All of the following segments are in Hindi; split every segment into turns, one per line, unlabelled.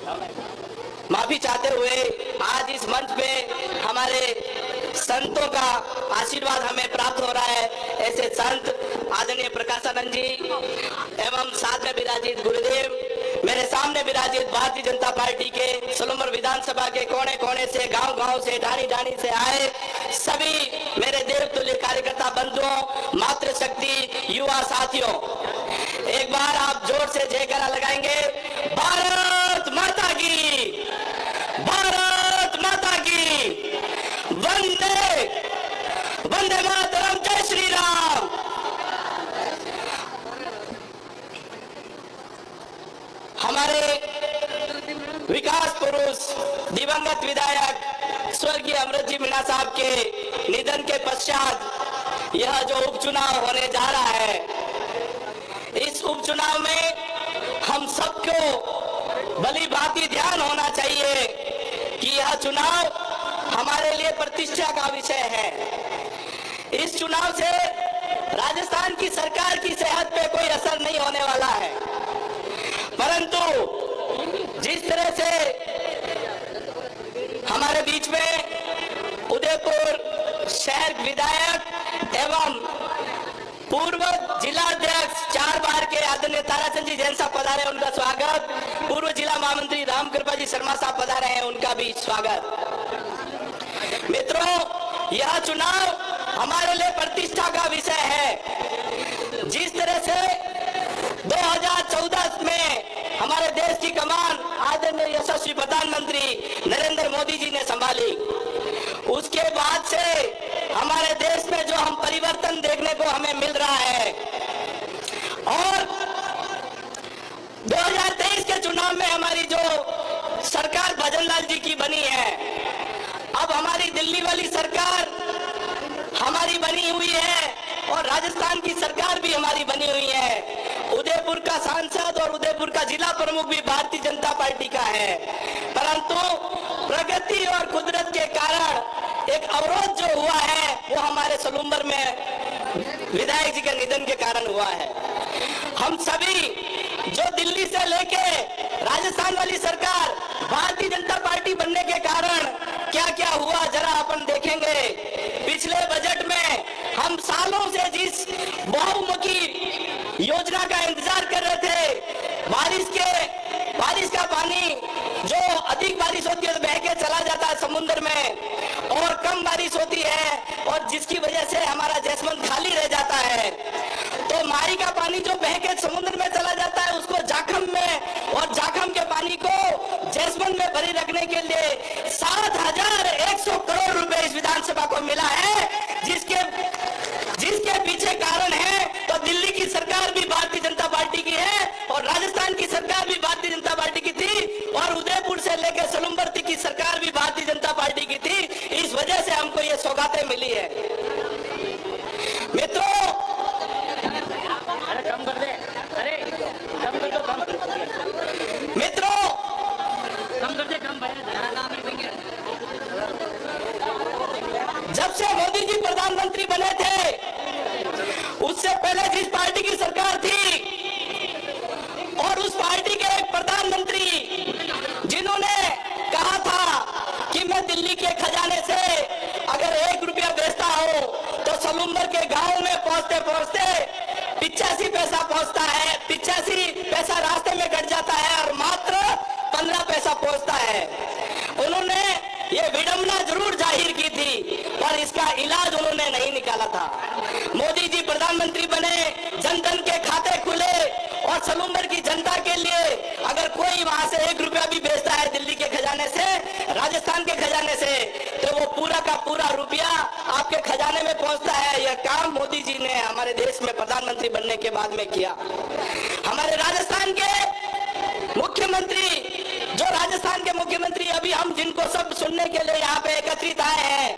माफी चाहते हुए आज इस मंच पे हमारे संतों का आशीर्वाद हमें प्राप्त हो रहा है। ऐसे संत आदरणीय प्रकाशानंद जी एवं साथ में विराजित गुरुदेव, मेरे सामने विराजित भारतीय जनता पार्टी के सलूमर विधानसभा के कोने कोने से, गांव गांव से, ढाणी ढाणी से आए सभी मेरे देवतुल्य कार्यकर्ता बंधुओं, मातृशक्ति युवा साथियों, एक बार आप जोर से जयकारा लगाएंगे। भारत माता की, भारत माता की, वंदे वंदे मातरम, जय श्री राम। हमारे विकास पुरुष दिवंगत विधायक स्वर्गीय अमृत जी मीणा साहब के निधन के पश्चात यह जो उपचुनाव होने जा रहा है, इस उपचुनाव में हम सबको भली भांति ध्यान होना चाहिए कि यह चुनाव हमारे लिए प्रतिष्ठा का विषय है। इस चुनाव से राजस्थान की सरकार की सेहत पे कोई असर नहीं होने वाला है, परंतु जिस तरह से हमारे बीच में उदयपुर शहर विधायक एवं पूर्व जिलाध्यक्ष 4 बार के आदरणीय ताराचंद जी जैन साहब पधारे, उनका स्वागत। पूर्व जिला महामंत्री राम कृपा जी शर्मा साहब पधारे हैं, उनका भी स्वागत। मित्रों, यह चुनाव हमारे लिए प्रतिष्ठा का विषय है। जिस तरह से 2014 में हमारे देश की कमान आदरणीय यशस्वी प्रधानमंत्री नरेंद्र मोदी जी ने संभाली, उसके बाद से हमारे देश में जो हम परिवर्तन देखने को हमें मिल रहा है, और 2023 के चुनाव में हमारी जो सरकार भजनलाल जी की बनी है, अब हमारी दिल्ली वाली सरकार हमारी बनी हुई है और राजस्थान की सरकार भी हमारी बनी हुई है। उदयपुर का सांसद और उदयपुर का जिला प्रमुख भी भारतीय जनता पार्टी का है, परंतु प्रगति और कुदरत के कारण एक अवरोध जो हुआ है वो हमारे सलूमर में विधायक जी के निधन के कारण हुआ है। हम सभी जो दिल्ली से लेके राजस्थान वाली सरकार भारतीय जनता पार्टी बनने के कारण क्या क्या हुआ जरा अपन देखेंगे। पिछले बजट में हम सालों से जिस बहुमुखी योजना का इंतजार कर रहे थे, बारिश का पानी जो अधिक बारिश होती है तो बह के चला जाता है समुद्र में, और कम बारिश होती है और जिसकी वजह से हमारा जैसमंद खाली रह जाता है, तो मारी का पानी जो बह के समुद्र में चला जाता है उसको जाखम में, और जाखम के पानी को जैसमंद में भरी रखने के लिए 7,100 करोड़ रुपए इस विधानसभा को मिला है, जिसके पीछे कारण है तो दिल्ली की सरकार भी भारतीय जनता पार्टी की है और राजस्थान की सरकार भी भारतीय जनता पार्टी की थी और उदयपुर से लेकर सलूमर की सरकार भी भारतीय जनता पार्टी की थी। इस वजह से हमको ये सौगातें मिली है। मित्रों, जब से मोदी जी प्रधानमंत्री बने थे, उससे पहले जिस पार्टी की सरकार थी और उस पार्टी के एक प्रधानमंत्री जिन्होंने कहा था कि मैं दिल्ली के खजाने से अगर 1 रुपया बेचता हूं तो सलूमर के गांव में पहुंचते पहुंचते 85 पैसा पहुंचता है, 85 पैसा रास्ते में कट जाता है और मात्र 15 पैसा पहुंचता है। उन्होंने ये विडंबना जरूर जाहिर की थी पर इसका इलाज उन्होंने नहीं निकाला था। मोदी जी प्रधानमंत्री बने, जन धन के खाते खुले और सलूमर की जनता के लिए अगर कोई वहां से 1 रुपया भी बेचता है दिल्ली के खजाने से, राजस्थान के खजाने से, तो वो पूरा का पूरा रुपया आपके खजाने में पहुंचता है। यह काम मोदी जी ने हमारे देश में प्रधानमंत्री बनने के बाद में किया। हमारे राजस्थान के मुख्यमंत्री, जो राजस्थान के मुख्यमंत्री अभी हम जिनको सब सुनने के लिए यहाँ पे एकत्रित आए हैं,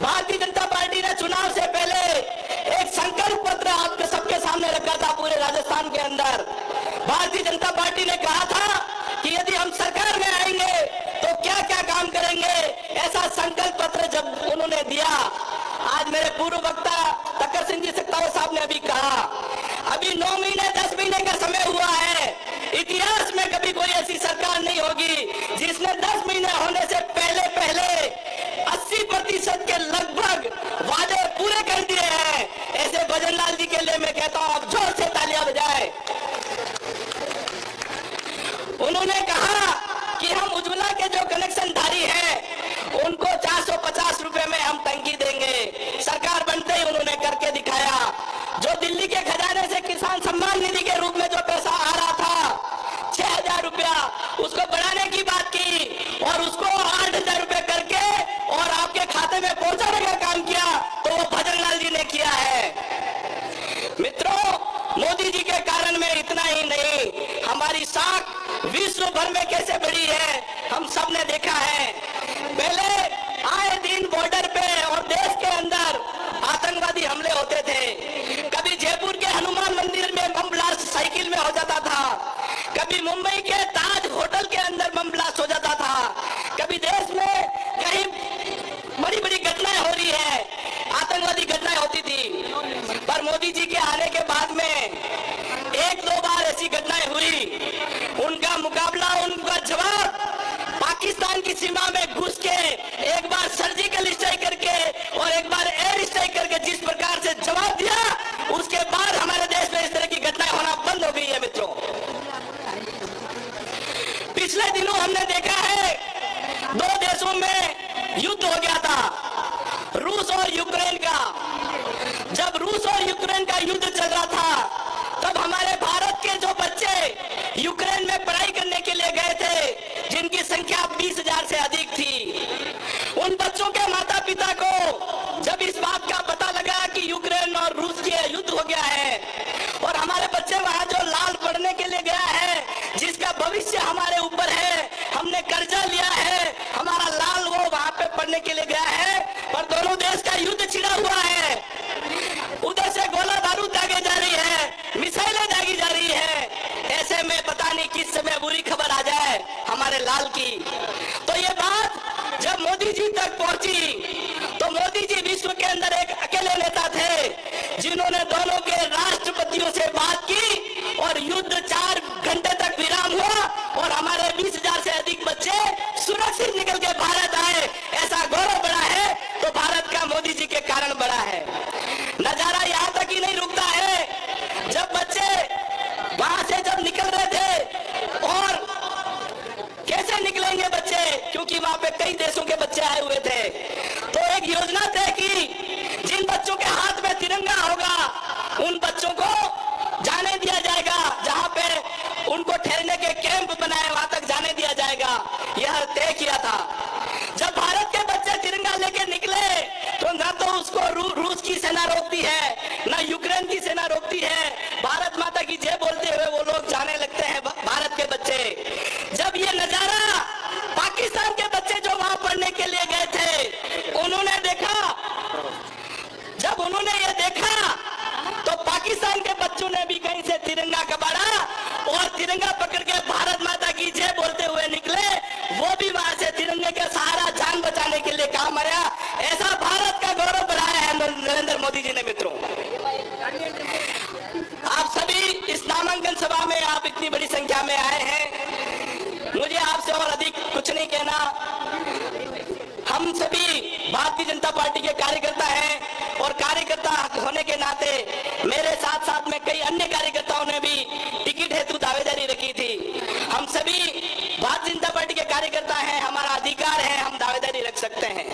भारतीय जनता पार्टी ने चुनाव से पहले एक संकल्प पत्र आपके सबके सामने रखा था। पूरे राजस्थान के अंदर भारतीय जनता पार्टी ने कहा था कि यदि हम सरकार में आएंगे तो क्या क्या काम करेंगे, ऐसा संकल्प पत्र जब उन्होंने दिया। आज मेरे पूर्व वक्ता तकर सिंह जी सत्तावर साहब ने अभी कहा, अभी 9 महीने 10 महीने का समय हुआ है, इतिहास में कभी कोई ऐसी सरकार नहीं होगी जिसने 10 महीने होने से पहले पहले 80% के लगभग वादे पूरे कर दिए हैं। ऐसे भजनलाल जी के लिए मैं कहता हूं आप जोर से तालियां बजाएं। उन्होंने कहा कि हम उज्ज्वला के जो कनेक्शनधारी हैं उनको 450 रुपए में हम टंकी देंगे। सरकार बनते ही उन्होंने करके दिखाया। जो दिल्ली के खजाने से किसान सम्मान निधि के रूप में जो पैसा आ रहा था 6,000 रुपया, उसको बढ़ाने की बात की और उसको 8,000 रुपए करके और आपके खाते में पहुंचाने का काम किया, तो वो भजनलाल जी ने किया है। मित्रों, मोदी जी के कारण में इतना ही नहीं, हमारी साख विश्व भर में कैसे बढ़ी है हम सब ने देखा है। पहले आए दिन बॉर्डर पे और देश के अंदर आतंकवादी हमले होते थे। कभी जयपुर के हनुमान मंदिर में बम ब्लास्ट साइकिल में हो जाता था, कभी मुंबई के ताज होटल के अंदर बम ब्लास्ट हो जाता था, कभी देश में कहीं बड़ी बड़ी घटनाएं हो रही है, आतंकवादी घटनाएं होती थी। पर मोदी जी के आने के बाद में 1-2 बार ऐसी घटनाएं हुई, उनका मुकाबला, उनका जवाब पाकिस्तान की सीमा में घुस के एक बार सर्जिकल स्ट्राइक करके और एक बार एयर स्ट्राइक करके जिस प्रकार से जवाब दिया, उसके बाद हमारे देश में इस तरह की घटनाएं होना बंद हो गई है। मित्रों, पिछले दिनों हमने देखा है 2 देशों में युद्ध हो गया था, रूस और यूक्रेन का। जब रूस और यूक्रेन का युद्ध चल रहा था तब हमारे भारत के जो बच्चे यूक्रेन में पढ़ाई करने के लिए गए थे, जिनकी संख्या 20,000 से अधिक थी, उन बच्चों के माता पिता को जब इस बात का पता लगा कि यूक्रेन और रूस के युद्ध हो गया है और हमारे बच्चे वहां जो लाल पढ़ने के लिए गया है, जिसका भविष्य हमारे ऊपर है, हमने कर्जा लिया है, हमारा लाल वो वहां पे पढ़ने के लिए गया है, पर दोनों देश का युद्ध छिड़ा हुआ है। उधर से गोला बारूद दागे जा रही है, मिसाइलें दागी जा रही है। ऐसे में पता नहीं किस समय बुरी खबर आ जाए हमारे लाल की। तो ये बात जब मोदी जी तक पहुंची तो मोदी जी विश्व के अंदर एक अकेले नेता थे जिन्होंने दोनों के राष्ट्रपतियों से बात की और युद्ध 4 घंटे तक विराम हुआ और हमारे 20,000 से अधिक बच्चे सुरक्षित निकल के भारत आए। ऐसा गौरव बढ़ा है तो भारत का मोदी जी के कारण बढ़ा है। नजारा यहां तक ही नहीं रुकता है, जब बच्चे वहां से जब निकल रहे थे, और कैसे निकलेंगे बच्चे, क्योंकि वहां पे कई देशों के बच्चे आए हुए थे, तो एक योजना तय की, जिन बच्चों के हाथ में तिरंगा होगा उन बच्चों को जाने दिया जाएगा, जहां पे उनको ठहरने के कैंप बनाए वहां तक जाने दिया जाएगा। यह तय किया था। जब भारत के बच्चे तिरंगा लेके निकले तो ना तो उसको रूस की सेना रोकती है, ना यूक्रेन की सेना रोकती है, भारत माता की जय बोलते हुए वो लोग जाने लगते हैं भारत के बच्चे। जब ये नजारा पाकिस्तान के बच्चे जो वहां पढ़ने के लिए गए थे उन्होंने देखा, जब उन्होंने ये देखा तो पाकिस्तान के बच्चों ने भी कहीं से तिरंगा कबाड़ा और तिरंगा पकड़ के भारत माता की जय बोलते हुए निकले। वो भी वहां से तिरंगे के सहारा जान बचाने के लिए काम आया। ऐसा भारत का गौरव बढ़ाया है नरेंद्र मोदी जी ने। मित्रों, आप सभी इस नामांकन सभा में आप इतनी बड़ी संख्या में आए हैं, मुझे आपसे और अधिक कुछ नहीं कहना। हम सभी भारतीय जनता पार्टी के कार्यकर्ता हैं और कार्यकर्ता होने के नाते मेरे साथ साथ में कई अन्य कार्यकर्ताओं ने भी टिकट हेतु दावेदारी रखी थी। हम सभी भारतीय जनता पार्टी के कार्यकर्ता हैं, हमारा अधिकार है, हम दावेदारी रख सकते हैं।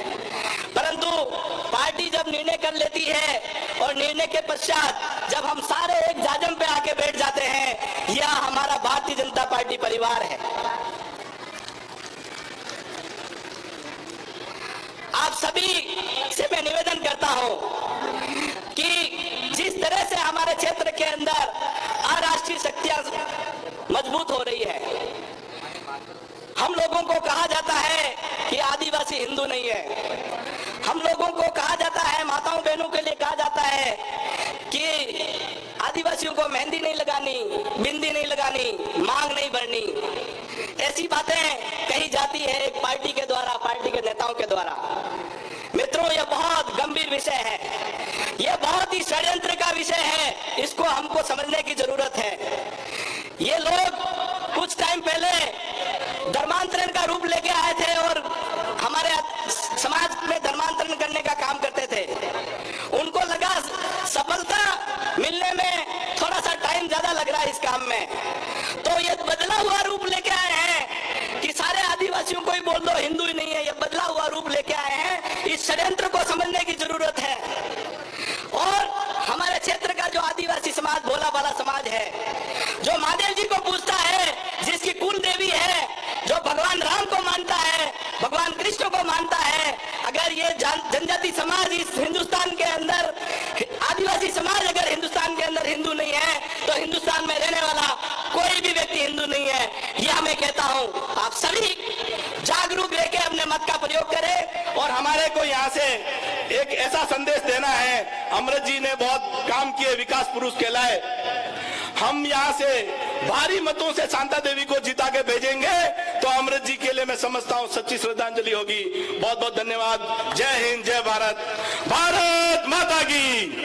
परंतु पार्टी जब निर्णय कर लेती है और निर्णय के पश्चात जब हम सारे एक जाजम पे आके बैठ जाते हैं, यह हमारा भारतीय जनता पार्टी परिवार है। आप सभी से मैं निवेदन करता हूं कि जिस तरह से हमारे क्षेत्र के अंदर अराष्ट्रीय शक्तियां मजबूत हो रही है, हम लोगों को कहा जाता है कि आदिवासी हिंदू नहीं है, हम लोगों को कहा जाता है, माताओं बहनों के लिए कहा जाता है कि आदिवासियों को मेहंदी नहीं लगानी, बिंदी नहीं लगानी, मांग नहीं भरनी। ऐसी बातें कही जाती है एक पार्टी के द्वारा, पार्टी के नेताओं के द्वारा। मित्रों, यह बहुत गंभीर विषय है, यह बहुत ही षड्यंत्र का विषय है, इसको हमको समझने की जरूरत है। ये लोग कुछ टाइम पहले धर्मांतरण का रूप लेके आए थे और हमारे समाज में धर्मांतरण करने का काम करते थे। उनको लगा सफलता मिलने में थोड़ा सा टाइम ज्यादा लग रहा है इस काम में, तो ये बदला हुआ रूप लेके आए हैं कि सारे आदिवासियों को ही बोल दो हिंदू ही नहीं है। ये बदला हुआ रूप लेके आए हैं, इस षड्यंत्र को समझने की जरूरत है। और हमारे क्षेत्र का जो आदिवासी समाज भोला भाला समाज है, जो महादेव जी को पूजता है, जिसकी कुल देवी है, जो भगवान राम को मानता है, भगवान कृष्ण को मानता है, अगर ये जनजाति समाज इस हिंदुस्तान के अंदर, आदिवासी समाज अगर हिंदुस्तान के अंदर हिंदू नहीं है, तो हिंदुस्तान में रहने वाला कोई भी व्यक्ति हिंदू नहीं है। यह मैं कहता हूं, आप सभी जागरूक रहकर अपने मत का प्रयोग करें।
और हमारे को यहाँ से एक ऐसा संदेश देना है, अमृत जी ने बहुत काम किए, विकास पुरुष कहलाए। हम यहाँ से भारी मतों से शांता देवी को जिता के भेजेंगे तो अमृत जी के लिए मैं समझता हूँ सच्ची श्रद्धांजलि होगी। बहुत बहुत धन्यवाद। जय हिंद, जय भारत, भारत माता की।